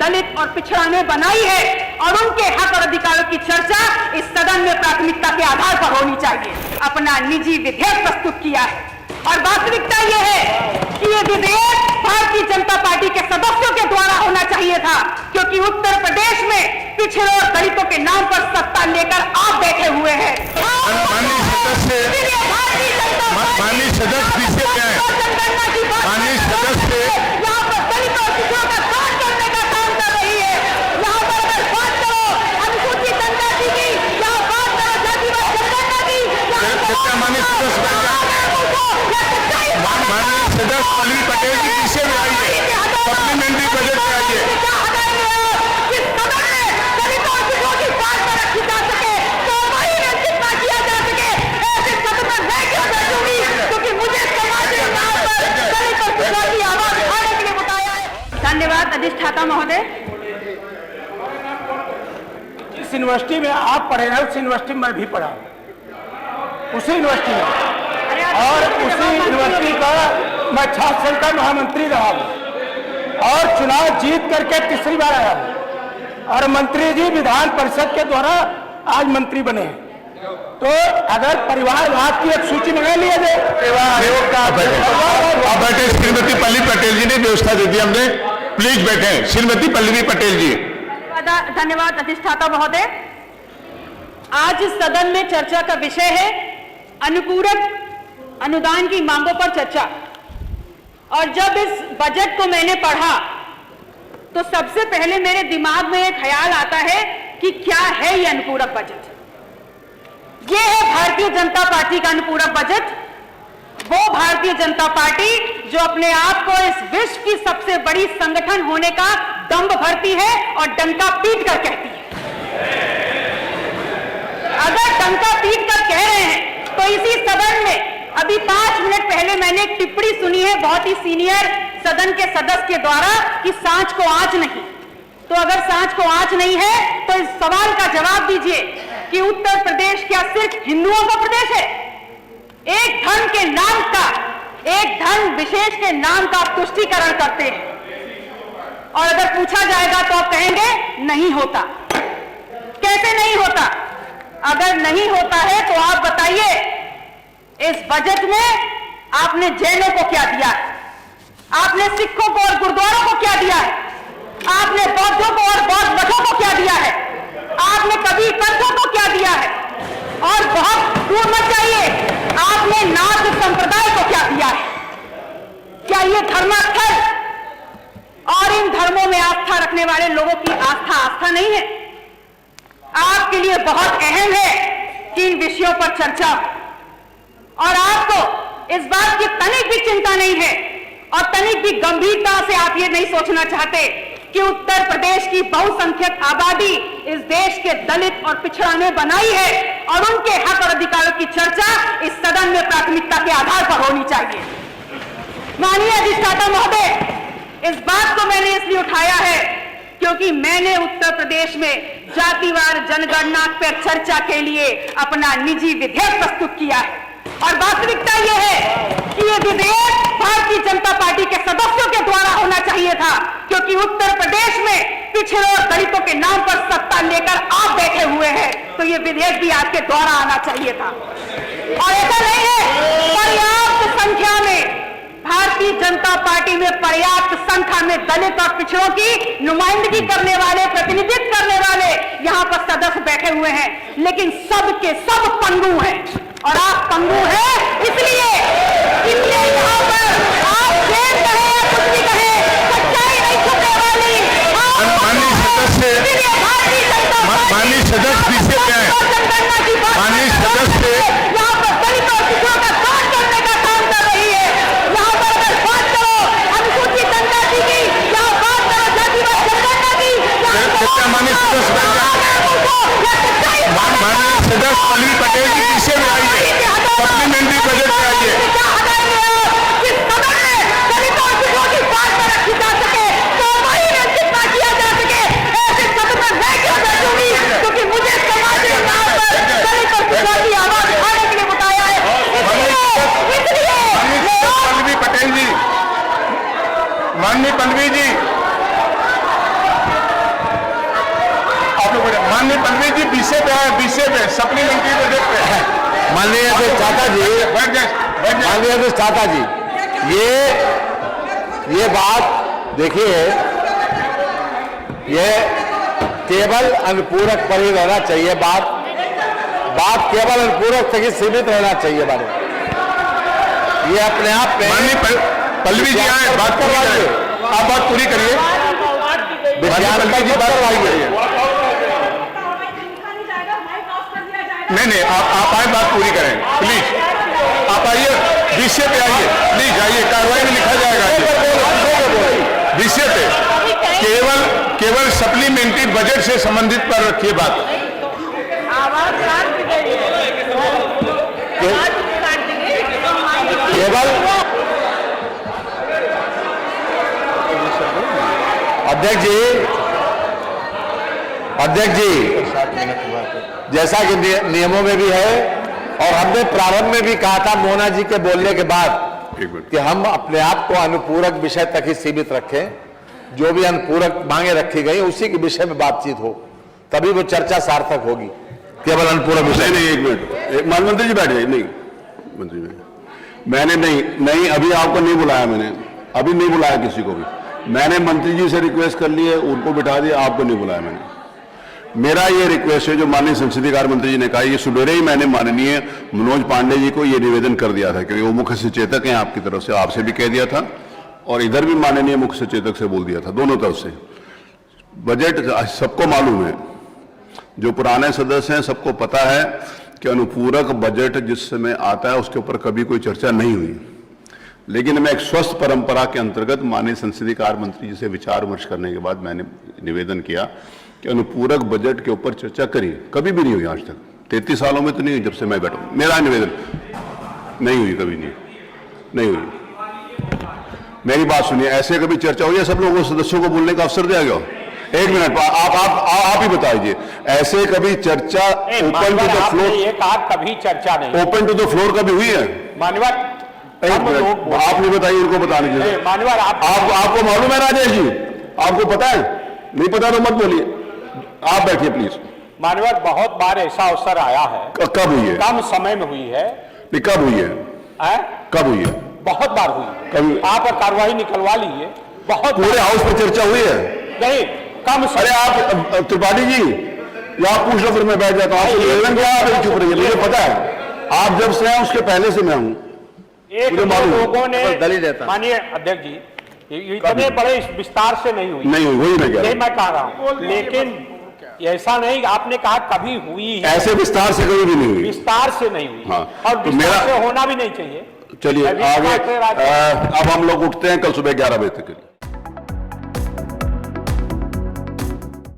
दलित और पिछड़ा ने बनाई है और उनके हक और अधिकारों की चर्चा इस सदन में प्राथमिकता के आधार पर होनी चाहिए। अपना निजी विधेयक प्रस्तुत किया है और वास्तविकता यह है कि यह विधेयक भारतीय जनता पार्टी के सदस्यों के द्वारा होना चाहिए था, क्योंकि उत्तर प्रदेश में पिछड़े और दलितों के नाम पर सत्ता लेकर आप बैठे हुए हैं। माननीय सदस्य से क्या है, माननीय सदस्य यहाँ पर दलित और पिछड़ों का साथ करने का काम कर रही है। यहाँ पर अगर बात करो अनुसूचित जनजाति की, यहाँ बात करो जातिवाद जनगणना की, माननीय सदस्य पल्लवी पटेल जी पीछे में आइए, सप्लीमेंट्री बजट में आइए। धन्यवाद अधिष्ठाता महोदय। जिस यूनिवर्सिटी में आप पढ़े हैं उस यूनिवर्सिटी में मैं भी पढ़ा हूँ, उसी यूनिवर्सिटी में, और उसी यूनिवर्सिटी का मैं छात्र संघ का महामंत्री रहा हूँ और चुनाव जीत करके तीसरी बार आया हूँ और मंत्री जी विधान परिषद के द्वारा आज मंत्री बने हैं। तो अगर परिवारवाद की एक सूची मंगा लिया जाए, आप बैठे। श्रीमती पल्लवी पटेल जी ने व्यवस्था दे दी, हमने प्लीज बैठे। श्रीमती पल्लवी पटेल जी। धन्यवाद अधिष्ठाता महोदय। आज इस सदन में चर्चा का विषय है अनुपूरक अनुदान की मांगों पर चर्चा। और जब इस बजट को मैंने पढ़ा तो सबसे पहले मेरे दिमाग में एक ख्याल आता है कि क्या है ये अनुपूरक बजट। ये है भारतीय जनता पार्टी का अनुपूरक बजट, वो भारतीय जनता पार्टी जो अपने आप को इस विश्व की सबसे बड़ी संगठन होने का दंभ भरती है और डंका पीट कर कहती है। अगर डंका पीट कर कह रहे हैं तो इसी सदन में अभी 5 मिनट पहले मैंने एक टिप्पणी सुनी है बहुत ही सीनियर सदन के सदस्य के द्वारा कि सांच को आंच नहीं। तो अगर सांच को आंच नहीं है तो इस सवाल का जवाब दीजिए कि उत्तर प्रदेश क्या सिर्फ हिंदुओं का प्रदेश है? एक धर्म के नाम का, एक धर्म विशेष के नाम का आप तुष्टीकरण करते हैं और अगर पूछा जाएगा तो आप कहेंगे नहीं होता। कैसे नहीं होता? अगर नहीं होता है तो आप बताइए इस बजट में आपने जैनों को क्या दिया है? आपने सिखों को और गुरुद्वारों को क्या दिया है? आपने बौद्धों को और बौद्ध मठों को क्या दिया है? आपने कबीर पंथों को क्या दिया है? और बहुत दूर मत जाइए, आपने नाथ संप्रदाय को क्या दिया है? क्या ये धर्मास्थल और इन धर्मों में आस्था रखने वाले लोगों की आस्था नहीं है? आपके लिए बहुत अहम है कि इन विषयों पर चर्चा हो और आपको इस बात की तनिक भी चिंता नहीं है और तनिक भी गंभीरता से आप ये नहीं सोचना चाहते कि उत्तर प्रदेश की बहुसंख्यक आबादी इस देश के दलित और पिछड़ा ने बनाई है और उनके हक और अधिकारों की चर्चा इस सदन में प्राथमिकता के आधार पर होनी चाहिए। माननीय अधिष्ठाता महोदय, इस बात को मैंने इसलिए उठाया है क्योंकि मैंने उत्तर प्रदेश में जातिवार जनगणना पर चर्चा के लिए अपना निजी विधेयक प्रस्तुत किया है और वास्तविकता यह है कि यह विधेयक भारतीय जनता पार्टी के सदस्यों के द्वारा होना चाहिए था, क्योंकि उत्तर प्रदेश में पिछड़े और दलितों के नाम पर सत्ता लेकर आप बैठे हुए हैं, तो यह विधेयक भी आपके द्वारा आना चाहिए था। और ऐसा नहीं है, पर्याप्त संख्या में भारतीय जनता पार्टी में पर्याप्त संख्या में दलित और पिछड़ों की नुमाइंदगी करने वाले, प्रतिनिधित्व करने वाले यहाँ पर सदस्य बैठे हुए हैं, लेकिन सब के सब पंगु हैं और आप पंगु हैं। इसलिए यहाँ पर आप जेल कहे या कुछ भी कहे, सच्चाई नहीं छुपने वाली। माननीय सदस्य से क्या है, माननीय सदस्य यहाँ पर दलित और पिछड़ों का साथ करने का काम कर रही है। यहाँ पर अगर बात करो अनुसूचित जनजाति की, यहाँ बात करो जातिवाद जनगणना की, माननीय सदस्य पल्लवी पटेल जी पीछे में आइए, सप्लीमेंट्री बजट में आइए। माननीय पल्लवी जी, के ऊपर माननीय पल्लवी जी विषय पे है, विषय पे सप्लीमेंट्री बजट पे है। माननीय अध्यक्ष चाचा जी, बैठ जाए। माननीय अध्यक्ष चाचा जी, ये बात देखिए, ये केवल अनुपूरक पर ही रहना चाहिए। बात केवल अनुपूरक तक ही सीमित रहना चाहिए। बारे ये अपने आप में माननीय पल्लवी जी आए, बात करवाइए, आप बात पूरी करिए। विज्ञान जी बात करवाइए। नहीं, आप आए, बात पूरी करें प्लीज। आप आइए, विषय पे आइए, प्लीज आइए, कार्रवाई में लिखा जाएगा विषय पे। केवल सप्लीमेंट्री बजट से संबंधित पर रखिए बात। केवल अध्यक्ष जी जैसा कि नियमों में भी है और हमने प्रारंभ में भी कहा था मोना जी के बोलने के बाद कि हम अपने आप को अनुपूरक विषय तक ही सीमित रखें। जो भी अनुपूरक मांगे रखी गई उसी के विषय में बातचीत हो, तभी वो चर्चा सार्थक होगी। केवल अनुपूरक विषय नहीं, एक मिनट, मंत्री जी बैठे। नहीं मंत्री जी, मैंने नहीं अभी आपको नहीं बुलाया, मैंने अभी नहीं बुलाया किसी को भी। मैंने मंत्री जी से रिक्वेस्ट कर ली है, उनको बिठा दिया, आपको नहीं बुलाया मैंने। मेरा ये रिक्वेस्ट है, जो माननीय संसदीय कार्य मंत्री जी ने कहा, ये सुबेरे ही मैंने माननीय मनोज पांडे जी को ये निवेदन कर दिया था, क्योंकि वो मुख्य सचेतक हैं आपकी तरफ से, आपसे भी कह दिया था और इधर भी माननीय मुख्य सचेतक से बोल दिया था, दोनों तरफ से। बजट सबको मालूम है, जो पुराने सदस्य हैं सबको पता है कि अनुपूरक बजट जिस समय आता है उसके ऊपर कभी कोई चर्चा नहीं हुई। लेकिन मैं एक स्वस्थ परंपरा के अंतर्गत माननीय संसदीय कार्य मंत्री जी से विचार विमर्श करने के बाद मैंने निवेदन किया कि अनुपूरक बजट के ऊपर चर्चा करिए। कभी भी नहीं हुई आज तक, 33 सालों में तो नहीं हुई जब से मैं बैठा हूं। मेरा निवेदन नहीं हुई, कभी नहीं हुई। मेरी बात सुनिए, ऐसे कभी चर्चा हुई है? सब लोगों को सदस्यों को बोलने का अवसर दिया गया? एक मिनट, आप ही बताइए, ऐसे कभी चर्चा ओपन टू द फ्लोर? ये कहा कभी चर्चा नहीं, ओपन टू द फ्लोर कभी हुई है? मान्यवर आप नहीं बताइए, उनको बताने दीजिए। मान्यवर आपको मालूम है राजेश जी? आपको पता है? नहीं पता तो मत बोलिए, आप बैठिए प्लीज। मान्यवर बहुत बार ऐसा अवसर आया है। कब हुई है? कम समय में हुई है। नहीं, कब हुई है? कब हुई है? बहुत बार हुई है। कभी आप कार्रवाई निकलवा लीजिए। बहुत पूरे हाउस में चर्चा हुई है? नहीं, कम समय। अरे आप त्रिपाठी जी, या आप पूछ लो, फिर मैं बैठ जाता हूँ। आपको निवेदन क्या? आप चुप रहिए, मुझे पता है आप जब से हैं उसके पहले से मैं हूँ। एक लोगों ने दलील देता। माननीय अध्यक्ष जी, इतने बड़े विस्तार से नहीं हुई। नहीं हुई, वही मैं कह रहा हूं। मैं कह रहा हूँ, लेकिन ऐसा नहीं, आपने कहा कभी हुई है, ऐसे विस्तार से कभी भी नहीं हुई। विस्तार से नहीं हुई। हाँ, और तो विस्तार से होना भी नहीं चाहिए। चलिए आगे, अब हम लोग उठते हैं कल सुबह 11 बजे तक के लिए।